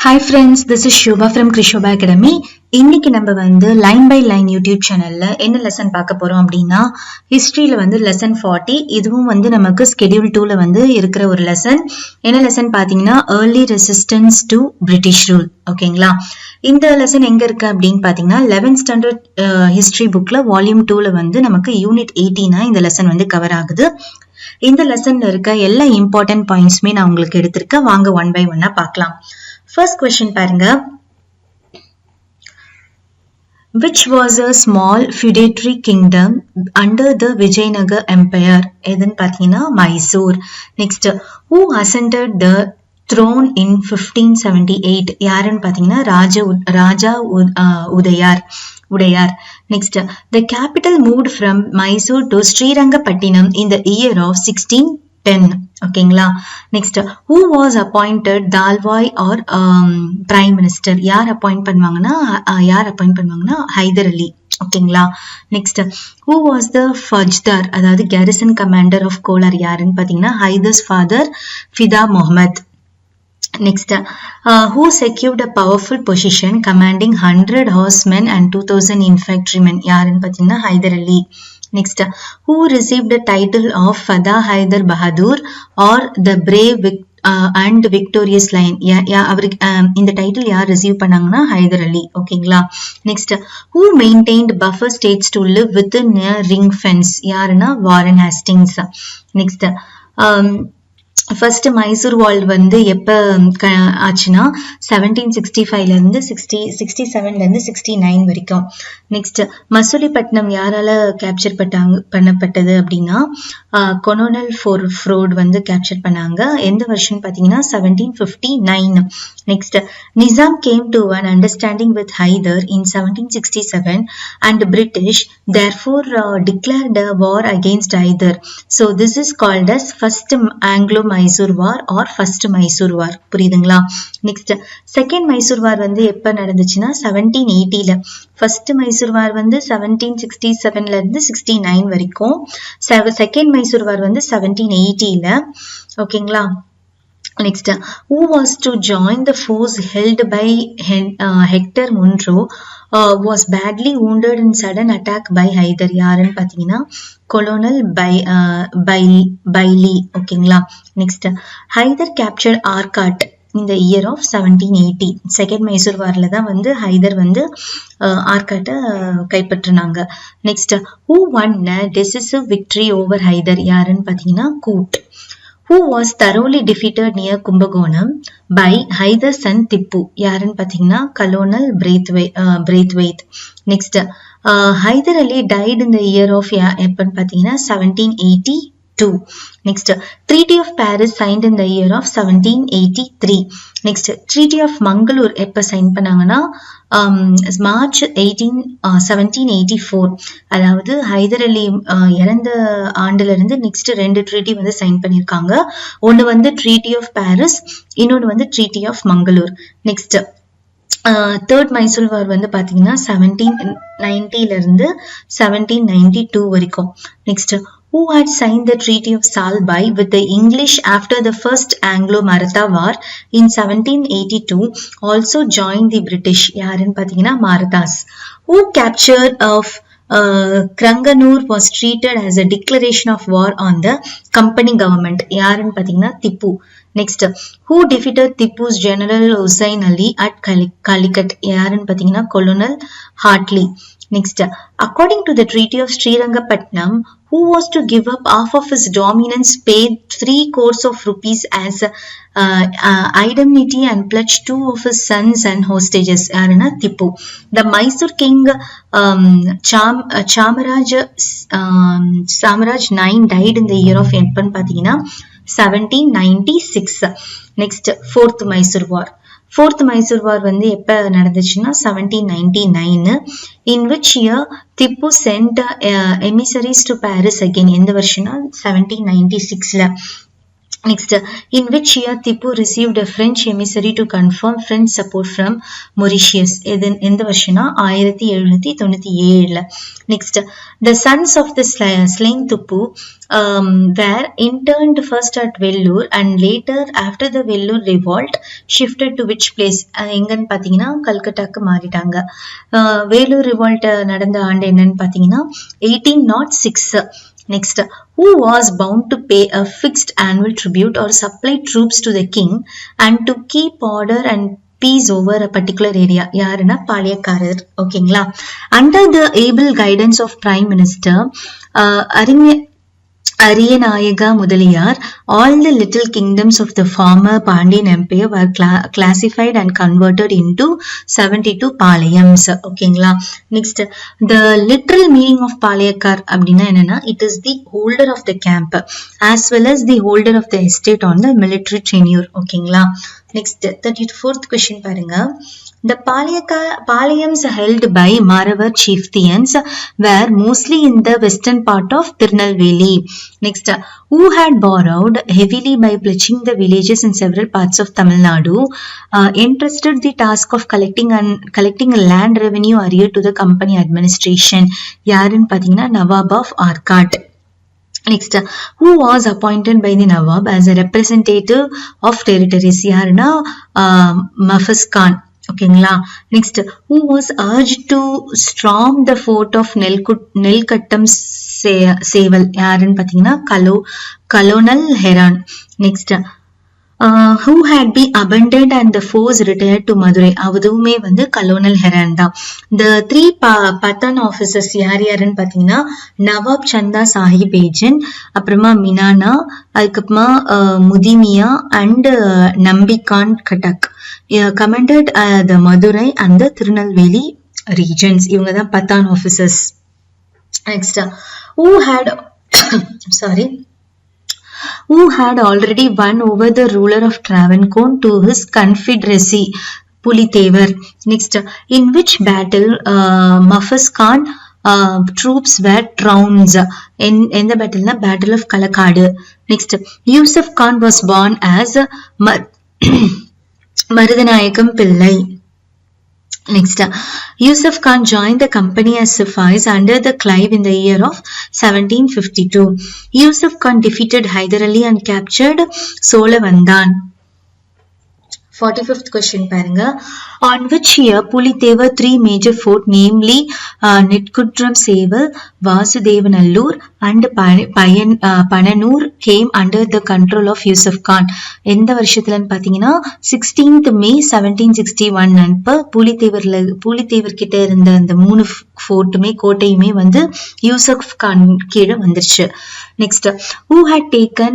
Hi friends, this is Shubha from Krishoba Academy. இன்னைக்கு நம்ம வந்து லைன் பை லைன் யூடியூப் சேனல்ல என்ன லெசன் பார்க்க போறோம் அப்படின்னா ஹிஸ்டரியில வந்து லெசன் 40. இதுவும் வந்து நமக்கு ஸ்கெடியூல் 2ல வந்து இருக்கிற ஒரு லெசன். என்ன லெசன் பாத்தீங்கன்னா early resistance to British rule. ஓகேங்களா? இந்த லெசன் எங்க இருக்கு அப்படின்னு பாத்தீங்கன்னா 11th ஸ்டாண்டர்ட் ஹிஸ்டரி புக்ல வால்யூம் 2ல வந்து நமக்கு யூனிட் 18 இந்த லெசன் வந்து கவர் ஆகுது. இந்த லெசன்ல இருக்க எல்லா இம்பார்ட்டன்ட் பாயிண்ட்ஸுமே நான் உங்களுக்கு எடுத்திருக்கேன். வாங்க ஒன் பை ஒன்னா பார்க்கலாம். First question பாருங்க. Which was a small feudatory kingdom under the Vijayanagar Empire? எதுன்னு பாத்தீங்கன்னா Mysore. Next, who ascended the throne in 1578? யாருன்னு பாத்தீங்கன்னா ராஜா உடையார். Next, the capital moved from Mysore to Srirangapattinam in the year of 1610. ஓகேங்களா? Next, who was appointed தால்வாய் or prime minister? யார் appoint பண்ணுவாங்கன்னா ஹைதர் அலி. ஓகேங்களா? Next, who was the ஃபஜ்தார் அதாவது garrison commander of கோலார்? யாருன்னு பாத்தீங்கன்னா Hyder's father Fitha Muhammad. Next, who secured a powerful position commanding 100 horsemen and 2000 infantrymen? யாருன்னு பாத்தீங்கன்னா ஹைதர் அலி. Next, who received the title of Fada Haidar Bahadur or the brave and victorious lion? அவருக்கு இந்த title யார் receive பண்ணாங்கன்னா ஹைதர் அலி. ஓகேங்களா? Next, who maintained buffer states to live within a ring fence? யாருன்னா Warren Hastings. Next, first Mysore war வந்து எப்ப ஆச்சுன்னா 1765ல இருந்து 67ல இருந்து 69 வரைக்கும். நெக்ஸ்ட், மசூலிப்பட்டினம் யாரால கேப்சர் பண்ணப்பட்டது அப்படின்னா கொனோனல் ஃப்ரோட் வந்து கேப்சர் பண்ணாங்க. எந்த வருஷம் பாத்தீங்கன்னா 1759. Next, Nizam came to an understanding with Hyder in 1767 and British therefore declared a war against Hyder. So this is called as first Anglo-Mysore War or first Mysore War. புரியுதுங்களா? Next, second Mysore war வந்து எப்ப நடந்துச்சுன்னா 1780ல. First Mysore war வந்து 1767ல இருந்து 69 வரைக்கும். Second Mysore war வந்து 1780ல. ஓகேங்களா? Next, who was to join the force held by Hector Munro was badly wounded in sudden attack by Hyder? யாருன்னு பாத்தீங்கன்னா கொலோனல் பைலி. ஓகேங்களா? Next, Hyder capture Arcot in the year of 1780. Second Mysore வார்ல தான் வந்து ஹைதர் வந்து ஆர்காட்டை கைப்பற்றினாங்க. Next, who won a decisive victory over Hyder? யாருன்னு பாத்தீங்கன்னா கூட். Who was thoroughly defeated near Kumbakonam by Hyder's son Tippu? யாருன்னு பாத்தீங்கன்னா colonel Braithwaite. Next, Hyder Ali died in the year of எப்பன்னு பாத்தீங்கன்னா 1782. Next, Treaty of Paris signed in the year of 1783. Next, Treaty of Mangalore எப்ப sign பண்ணாங்கன்னா March 1784. அதாவது ஹைதர் அலி இறந்த ஆண்டுல இருந்து next 2 treaty வந்து சைன் பண்ணிருக்காங்க. ஒன்னு வந்து ட்ரீட்டி ஆஃப் பாரிஸ், இன்னொன்னு வந்து treaty of Mangalore. Next, third Mysore war வந்து பாத்தீங்கன்னா 1790ல இருந்து 1792 வரைக்கும். Next, who had signed the Treaty of Salbai with the English after the first Anglo-Maratha War in 1782 also joined the British? யாருன்னு பாத்தீங்கன்னா Marathas. Who capture of Kranganur was treated as a declaration of war on the company government? யாருன்னு பாத்தீங்கன்னா Tipu. Next, who defeated Tipu's general Hussain Ali at Calicut? யாருன்னு பாத்தீங்கன்னா Colonel Hartley. Next, according to the Treaty of Srirangapatnam, who was to give up half of his dominance, paid 3 crores of rupees as indemnity and pledged 2 of his sons and hostages? யாருன்னா Tipu. The Mysore king Chamaraj IX died in the year of எப்பன்னு பாத்தீங்கன்னா 1796. Next, fourth Mysore War. Fourth Mysore war வந்து எப்ப நடந்துச்சுன்னா 1799. in which year Tipu sent emissaries to Paris again? எந்த வருஷம்னா 1796ல. Next, in which year Tipu received a French emissary to confirm French support from Mauritius? இந்த வருஷம்னா 1797. Next, the sons of the slain Tipu were interned first at Vellore and later after the Vellore revolt shifted to which place? எங்கன்னு பாத்தீங்கன்னா கல்கட்டாக்கு மாறிட்டாங்க. Vellore revolt நடந்த ஆண்டு என்னன்னு பாத்தீங்கன்னா 1806. Next, who was bound to pay a fixed annual tribute or supply troops to the king and to keep order and peace over a particular area? யாருன்னா பாளையக்காரர். ஓகேங்களா? Under the able guidance of Prime Minister Ariyanayaka Mudaliyar, all the little kingdoms of the former Pandyan Empire were classified and converted into 72 Palayams. ஓகேங்களா? Next, the literal meaning of Palayakar அப்படின்னா என்னன்னா, it is the holder of the camp as well as the holder of the estate on the military tenure. ஓகேங்களா? Next, 34th question பாருங்க. The Palayams held by Maravar chieftains were mostly in the western part of Tirunelveli. Next, who had borrowed heavily by pledging the villages in several parts of Tamil Nadu, entrusted the task of collecting a land revenue arrear to the company administration? யாருன்னு பாத்தீங்கன்னா Nawab of Arcot. Next, who was appointed by the Nawab as a representative of territories? யாருன்னா Mufazzar Khan. ஓகேங்களா? Next, who was urged to storm the fort of நெல்கட்டம் சேவல்? யாருன்னு பாத்தீங்கன்னா colonel Heron. Next, who had been abandoned and the force retired to Madurai? அதுவுமே வந்து colonel Heron தான். The three Pathan officers யாருன்னு பாத்தீங்கன்னா நவாப் சந்தா சாஹிப் ஏஜன், அப்புறமா மினானா, அதுக்கப்புறமா முதிமியா அண்ட் நம்பிகான் கட்டக் commanded the Madurai and the Tirunelveli regions. இவங்க தான் Pathan officers. Next, who had already won over the ruler of Travancore to his confederacy, Pulithevar? Next, in which battle Mufazzar Khan troops were trounced? In the battle na Battle of Kalakadu. Next, Yusuf Khan was born as Marudanayakam Pillai. Next, Yusuf Khan joined the company as Sufis under the Clive in the year of 1752. Yusuf Khan defeated Hyder Ali and captured Solavandan. 45th question பாருங்க. On which year Pulithevar three major fort, namely Netkudram Seval, Vasudevanallur and Pananur came under the control of Yusuf Khan? எந்த வருஷத்துலன்னு பாத்தீங்கன்னா 16th May 1761 அப்ப புலித்தேவர் கிட்ட இருந்த அந்த 3 ஃபோர்ட்டுமே கோட்டையுமே வந்து யூசுப் கான் கீழே வந்துருச்சு. Next, who had taken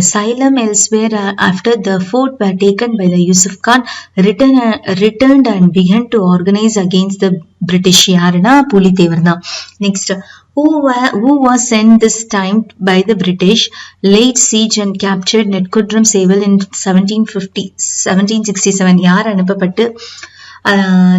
asylum elsewhere after the fort were taken by the Yusuf Khan returned and began to organize against the British? யாருன்னா புலித்தேவர் தான். Next, who was sent this time by the British, laid siege and captured Netkudram Seval in 1767? யார் அனுப்பப்பட்டு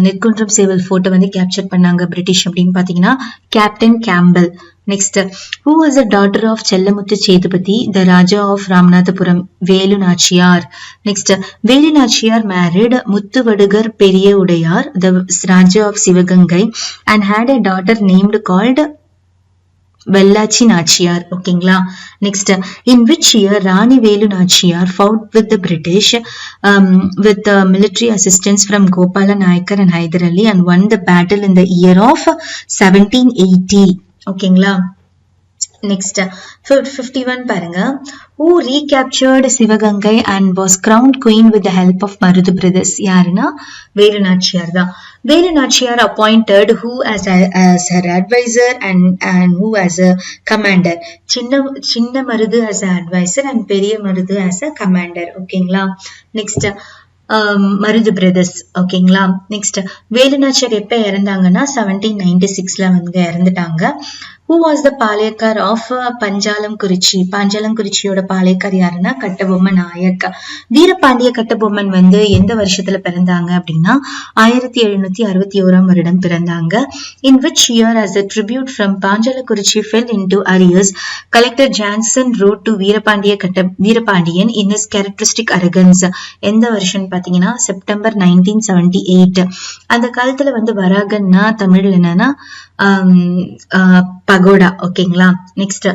நெற்குன்றம் சேவல் ஃபோர்ட்டை வந்து capture பண்ணாங்க British அப்படின்னு பாத்தீங்கன்னா captain Campbell. Next, who was the daughter of Chellamuthu Chetupati, the Raja of Ramanathapuram? Velu Nachiyar. Next, Velu Nachiyar married Muthuvadugar Periya Udayar, the Raja of Sivagangai, and had a daughter named called Vellachi Nachiyar. ஓகேங்களா? Next, in which year Rani Velu Nachiyar fought with the British with military assistance from Gopala Nayakar and Hyder Ali and won the battle in the year of 1780? ஓகேங்களா? Next, 51 பாருங்க. Who recaptured Sivagangai and was crowned queen with the help of Marudhu brothers? யாருன்னா வேலு நாச்சியார் தான். Velu Nachiyar appointed who as her advisor and who as a commander? சின்ன Marudhu as a advisor and பெரிய Marudhu as a commander. ஓகேங்களா? Next, Marudhu brothers. ஓகேங்களா? Next, Velu Nachiyar எப்ப இறந்தாங்கன்னா 1796ல வந்து இறந்துட்டாங்க. Who was the Palayakkar of பஞ்சாலங்குறிச்சி? பஞ்சாலங்குறிச்சியோட Palayakkar யாருன்னா கட்டபொம்மன் நாயக். வீரபாண்டிய கட்டபொம்மன் வந்து எந்த வருஷத்துல பிறந்தாங்க அப்படின்னா 1761 வருடம் பிறந்தாங்க. In which year, as a tribute from Panjalakuruchi fell into arrears, Collector Jackson wrote to Veerapandian in his characteristic arrogance. எந்த வருஷம் பாத்தீங்கன்னா செப்டம்பர் 1978. அந்த காலத்துல வந்து வராகன்னா தமிழ்ல என்னன்னா பகோடா. ஓகேங்களா. Next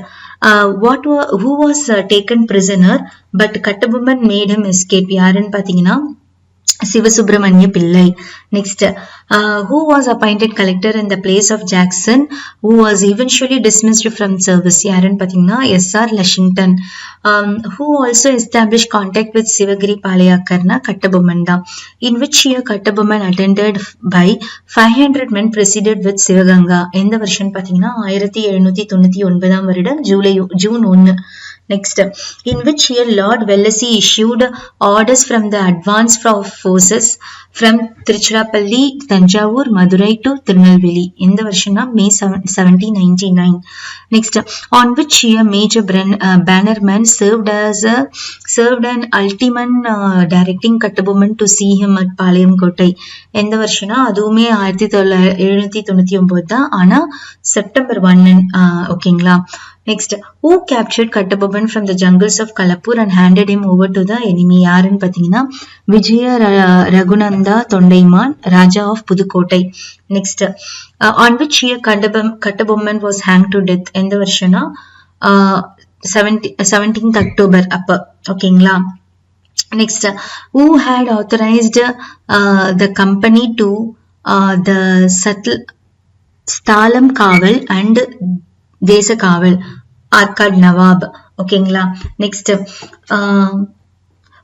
who was taken prisoner but Kattabomman made him escape? யாருன்னு பாத்தீங்கன்னா சிவசுப்பிரமணிய பிள்ளை. Next who was appointed collector in the place of Jackson who was eventually dismissed from service? யாருன்னு பாத்தீங்கன்னா SR Lushington. who also established contact with Sivagiri பாளையக்கார்னா கட்டபொம்மன் தான். in which year Kattabomman attended by 500 men proceeded with Sivaganga? எந்த வருஷம் பாத்தீங்கன்னா 1799 வருடம் June 1. Next, in which year Lord Wellesley issued orders from the advance forces from Tiruchirappalli, Tanjavur, Madurai to Tirunelveli? In the version of May 1799. Next, on which year Major Bannerman served an ultimatum directing Kattabomman to see him at Palayam Kottai? In the version அதுவுமே 1799 தான். ஆனா September 1. ஓகேங்களா. Next, who captured Kattabomman from the jungles of Kalapur and handed him over to the enemy? யாருன்னு பாத்தீங்கன்னா விஜய ரகுநந்தா தொண்டைமான், ராஜா of Pudukkottai. Next, on which year Kattabomman was hanged to death? எந்த வருஷம்னா 17th October அப்ப. ஓகேங்களா. Next, who had authorized the company to the ஸ்தாலம் காவல் and தேச காவல்? ஆர்காட் நவாப். ஓகேங்களா. Next,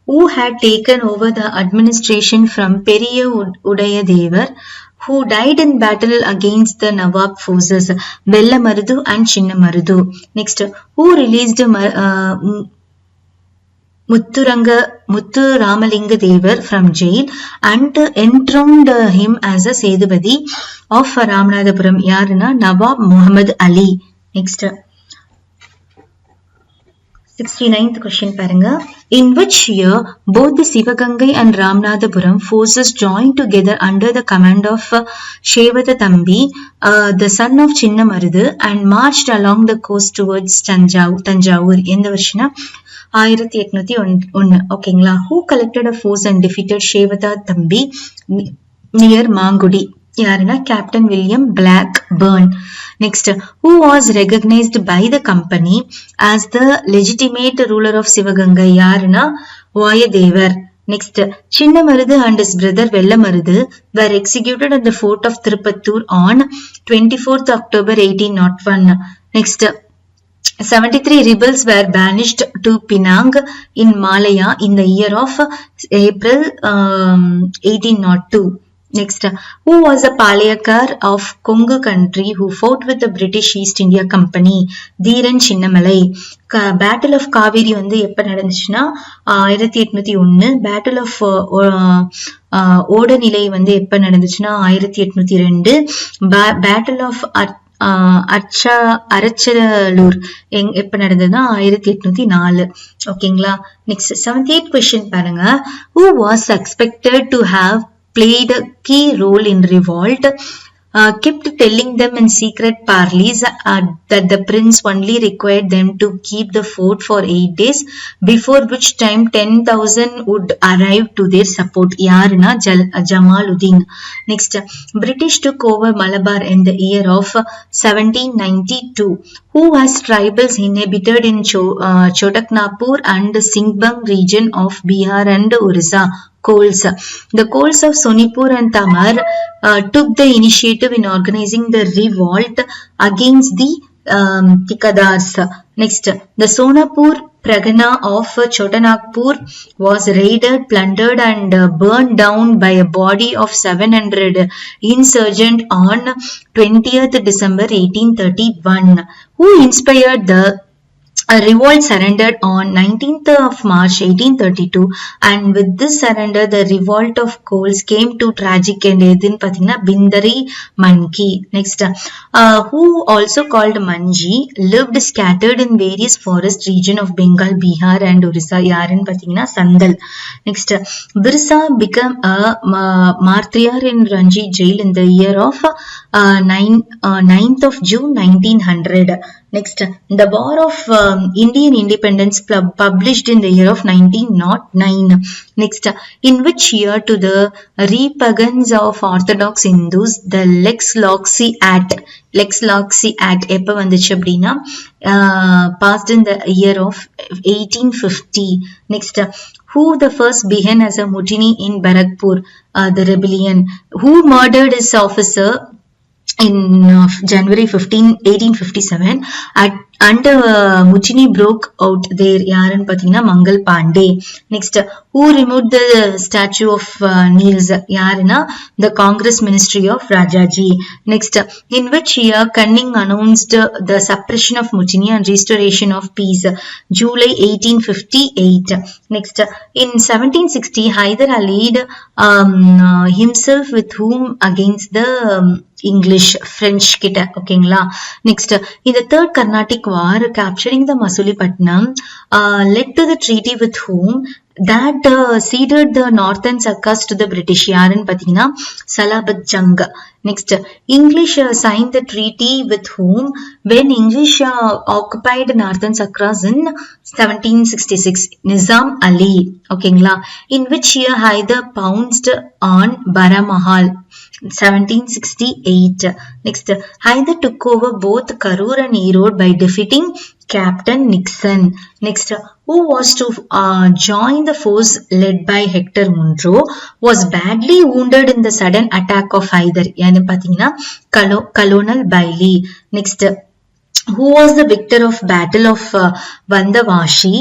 who had taken over the administration from பெரிய உடையதேவர் who died in battle against the Nawab forces? வெள்ளமருது and Chinna Marudhu. Next, who released Muthuramalinga Thevar from jail and enthroned him as a Sethupathi of Ramanathapuram? யாருன்னா நவாப் முகமது அலி. Next, 69th question பாருங்க. In which year both the Sivagangai and Ramanathapuram forces joined together under the command of Shevatha Thambi, the son of Chinnamarudu, and marched along the coast towards Tanjavur? எந்த வருஷம்னா 1801. ஓகேங்களா. Who collected a force and defeated Shevatha Thambi near Mangudi? யாருன்னா captain William Blackburn. Next, who was recognized by the company as the legitimate ruler of Sivaganga? யாருன்னா வாயதேவர். Next, Chinnamarudu and his brother Vellamarudu were executed at the fort of Tirupattur on 24th October 1801. Next, 73 rebels were banished to Penang in Malaya in the year of April 1802. Next, who was a Palayakar of Kongu country who fought with the British East India Company? Dheeran Chinnamalai. Battle of Kaveri வந்து எப்ப நடந்துச்சுன்னா 1801. Battle of ஓடநிலை வந்து எப்ப நடந்துச்சுன்னா 1802. Battle of Arachalur எப்ப நடந்ததுன்னா 1804. ஓகேங்களா. Next 78th question பாருங்க. Who was expected to have played a key role in revolt, kept telling them in secret parleys that the prince only required them to keep the fort for 8 days, before which time 10,000 would arrive to their support? யாருன்னா Jamaluddin. Next, British took over Malabar in the year of 1792. Who has tribals inhabited in Chotaknapur and Singbang region of Bihar and Orissa? Kols. The Kols of Sonipur and Tamar took the initiative in organizing the revolt against the Tikadars. Next, the Sonapur Pragana of Chotanagpur was raided, plundered and burned down by a body of 700 insurgents on 20th December 1831. Who inspired the A revolt surrendered on 19th of March 1832, and with this surrender the revolt of Coles came to tragic end. Edin pathina Bindari Manki. Next, who also called Manji, lived scattered in various forest region of Bengal, Bihar and Orissa. Yarin pathina Sandal. Next, Birsa became a martyr in Ranji jail in the year of 9th of June 1900. Next, the War of Indian Independence published in the year of 1909. Next, in which year to the repugnance of Orthodox Hindus, the Lex Loxi Act எப்ப வந்துச்சு அப்படின்னா passed in the year of 1850. Next, who the first began as a mutiny in Barakpur, the rebellion, who murdered his officer in January 1857 and mutiny broke out there. Yaran pathina Mangal Pandey. Next, who removed the statue of Niels? Yarana, the Congress Ministry of Rajaji. Next, in which year Canning announced the suppression of mutiny and restoration of peace? July 1858. Next, in 1760 Hyder allied himself with whom against the English, French கிட்ட. ஓகேங்களா. Next, in the third Carnatic War, capturing the Masulipatinam led to the treaty with whom that ceded the northern Sakas to the British. யாருன்னு பாத்தீங்கன்னா Salabat Jung. Next, English signed the treaty with whom when English occupied northern Sakras in 1766? Nizam Ali. ஓகேங்களா. In which year Hyder pounced on Baramahal? 1768. Next, Hyder took over both Karur and Erode by defeating Captain Nixon. Next, who was to join the force led by Hector Munro, was badly wounded in the sudden attack of Hyder. Yani pathina Colonel Bailey. Next, who was the victor of Battle of Vandavashi,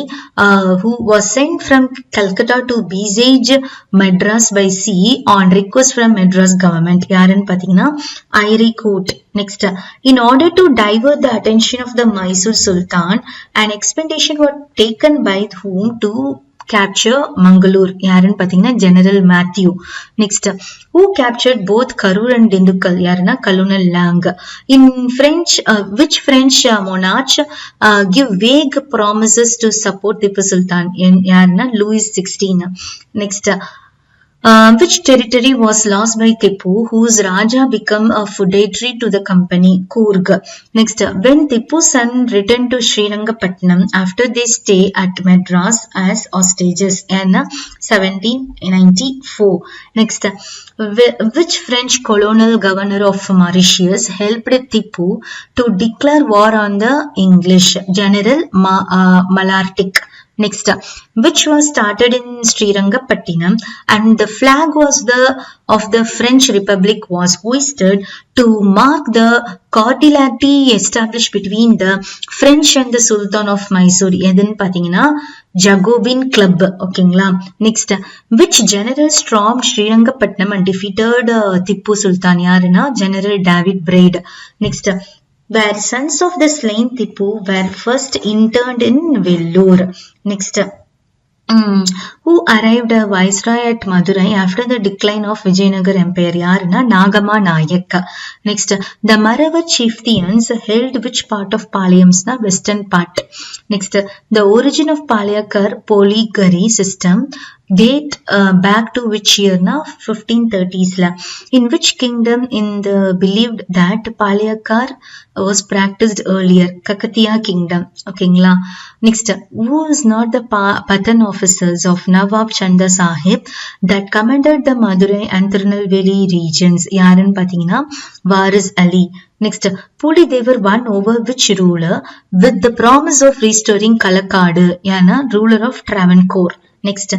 who was sent from Calcutta to besiege Madras by sea on request from Madras government. Yaran pathina Irie Court. Next, in order to divert the attention of the Mysore Sultan, an expedition was taken by whom to capture Mangalore. யாருன்னு பாத்தீங்கன்னா General Matthew. Next, who captured both Karur and Dindukkal? யாருன்னா Colonel Lang. In French, which French monarch give vague promises to support Tipu Sultan? யாருன்னா Louis XVI. Next, which territory was lost by Tipu, whose Raja became a feudatory to the company? Coorg. Next, when Tipu's son returned to Srirangapatnam after they stay at Madras as hostages in 1794. Next, which French colonial governor of Mauritius helped Tipu to declare war on the English? General Malartic. Next, which was started in Srirangapatnam and the flag was of the French Republic was hoisted to mark the cordiality established between the French and the Sultan of Mysore. எதுன்னு பாத்தீங்கன்னா Jacobin Club. ஓகேங்களா. Next, which general stormed Srirangapatnam and defeated Tipu Sultan? யாருன்னா General David Braid. Next, where sons of the slain Tipu were first interned in Vellore. Next, who arrived a viceroy at Madurai after the decline of Vijayanagar Empire? யாருன்னா Nagama Nayak. Next, the Marava chieftains held which part of Palayams? Western part. Next, the origin of Palayakar polygary system date back to which year? 1530s. In which kingdom in the believed that Palayakar was practiced earlier? Kakatiya kingdom. Okay. Next, who is not the Patan officers of Nawab Chanda Sahib that commanded the Madurai and Tirunelveli regions? Yaran pathina Waris Ali. Next, Pulidevar won over which ruler with the promise of restoring Kalakadu? Yana ruler of Travancore. Next,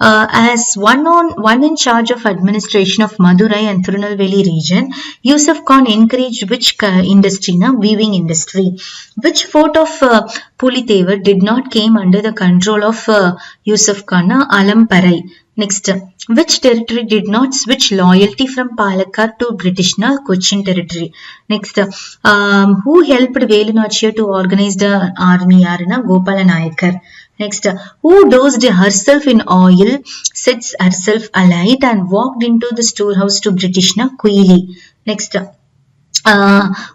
as one in charge of administration of Madurai and Tirunelveli region, Yusuf Khan encouraged which industry? Na weaving industry. Which fort of Pulithevar did not came under the control of Yusuf Khan? Na Alamparai. Next, which territory did not switch loyalty from Palakkad to British? Na Cochin territory. Next, who helped Velu Nachiyar to organize the army? Yarna Gopala Nayakar. Next, who dosed herself in oil, sets herself alight and walked into the storehouse to British? Na Queely. Next,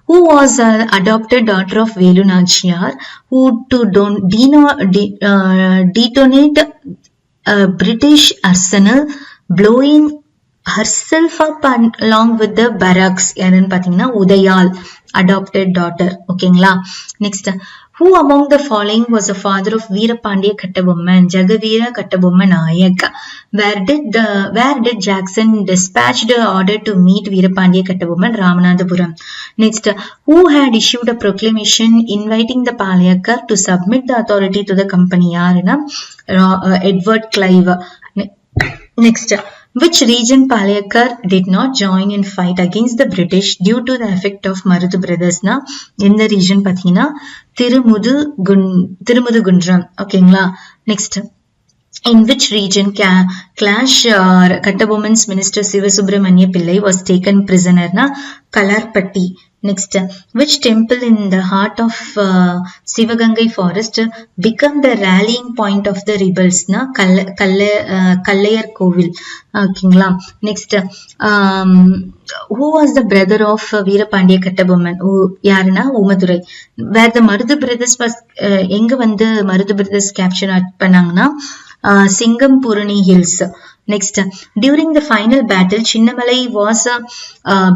who was adopted daughter of Velu Nachiyar, who to detonate British arsenal, blowing herself up and along with the barracks? யாருன்னு பாத்தீங்கன்னா உதயால், adopted daughter. ஓகேங்களா? Next, who among the following was the father of Veerapandiya Kattabomman? Jagaveera Kattabomma Nayak. Where did Jackson dispatch the order to meet Veerapandiya Kattabomman? Ramanathapuram. Next, who had issued a proclamation inviting the Palakkar to submit the authority to the company? Yarna Edward Clive. Next, which region Palakkar did not join in fight against the British due to the effect of Maruthu brothers? Na in the region pathina Tirumudugundram. ஓகேங்களா? Next, in which region Clash Kattabomman's minister Sivasubramanya Pillai was taken prisoner? Na Kalarpatti. Next, which temple in the heart of Sivagangai forest became the rallying point of the rebels? Na Kallayar Kovil. ஓகேங்களா? Next, who was the brother of Veerapandiya Kattabomman? யாருன்னா Umadurai. Where the Maruthu brothers was எங்க வந்து Maruthu brothers capture பண்ணாங்கன்னா Singampurani Hills. Next, during the final battle, Chinnamalai was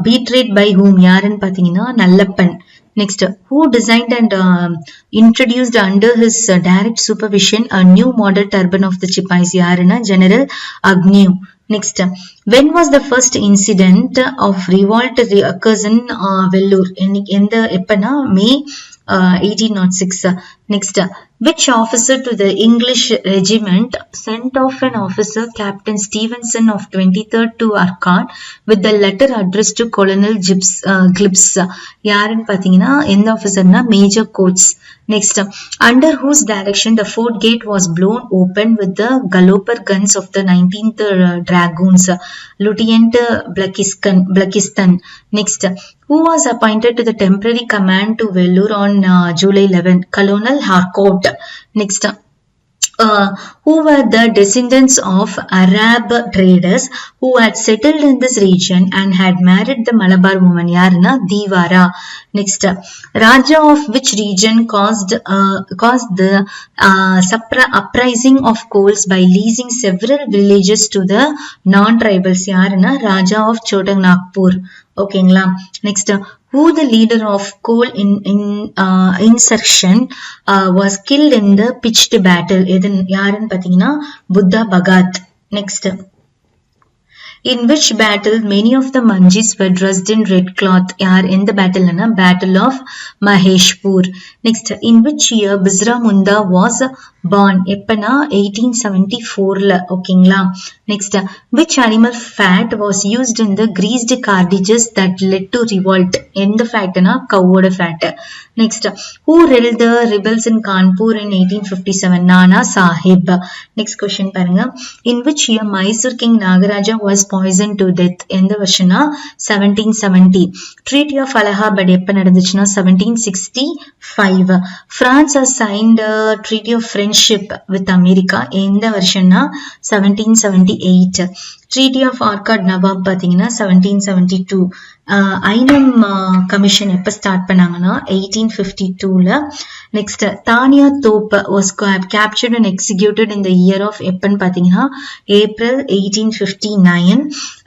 betrayed by whom? யாருன்னு பாத்தீங்கன்னா Nallappan. Next, who designed and introduced under his direct supervision a new model turban of the Chipais? யாருன்னா General Agnew. Next, when was the first incident of revolt occurs in Vellore? எந்த எப்பனா May 1806. Next, which officer to the English regiment sent off an officer, Captain Stevenson of 23rd to Arcot with the letter addressed to Colonel Gibbs? யாருன்னு பாத்தீங்கன்னா எந்த ஆபீசர்னா Major Coates. Next, under whose direction the fort gate was blown open with the galloper guns of the 19th Dragoons? Lieutenant Blakiston. Next, who was appointed to the temporary command to Vellore on July 11? Colonel Harcourt. Next, who were the descendants of Arab traders who had settled in this region and had married the Malabar woman? Yarna Divara. Next, Raja of which region caused the uprising of coals by leasing several villages to the non-tribals? Yarna Raja of Chotanagpur. ஓகேங்களா? Next, who the leader of coal insurrection was killed in the pitched battle? யாருன்னு பாத்தீங்கன்னா Buddha பகாத். Next, in which battle many of the Manjis were dressed in red cloth? யார் எந்த பேட்டில்னா Battle of Maheshpur. Next, in which year Bizra Munda was born? எப்பனா 1874ல. ஓகேங்களா? Next, which animal fat was used in the greased cartridges that led to revolt? எந்த ஃபேட்னா கவோட fat. Next, who ruled the rebels in Kanpur in 1857? Nana Sahib. Next question பாருங்க. In which year Mysore King Nagaraja was poisoned to death? எந்த வருஷம்னா 1770. Treaty of Allahabad எப்ப நடந்துச்சுன்னா 1765. France has signed a treaty of friendship with America எந்த வருஷம்னா 1778. Treaty of Arcot Nawab பாத்தீங்கன்னா 1772. ஐனம் commission எப்ப start பண்ணாங்கன்னா 1852ல. Next, Tantia Tope was captured and executed in the year of எப்பன்னு பாத்தீங்கன்னா ஏப்ரல் 1859.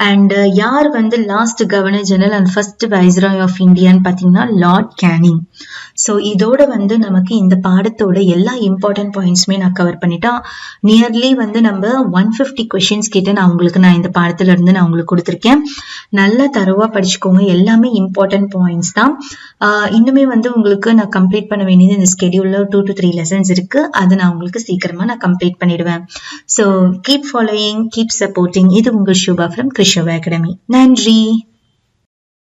அண்ட் யார் வந்து last governor general and first viceroy of இந்தியான்னு பாத்தீங்கன்னா லார்ட் கேனிங். ஸோ இதோட வந்து நமக்கு இந்த பாடத்தோட எல்லா இம்பார்ட்டன்ட் பாயிண்ட்ஸுமே நான் கவர் பண்ணிட்டேன். நியர்லி வந்து நம்ம 150 கொஸ்டின்ஸ் கிட்ட நான் இந்த பாடத்துல இருந்து நான் உங்களுக்கு கொடுத்துருக்கேன். நல்லா தரவா படிச்சுக்கோங்க. வச்சுக்கோங்க. எல்லாமே இம்பார்ட்டன்ட் பாயிண்ட்ஸ் தான். இன்னுமே வந்து உங்களுக்கு நான் கம்ப்ளீட் பண்ண வேண்டியது இந்த ஸ்கெடியூல்ல 2 to 3 லெசன்ஸ் இருக்கு. அது நான் உங்களுக்கு சீக்கிரமா நான் கம்ப்ளீட் பண்ணிடுவேன். So keep following, keep supporting. இது உங்கள் ஷுபா ஃப்ரம் கிருஷவா அகாடமி. நன்றி.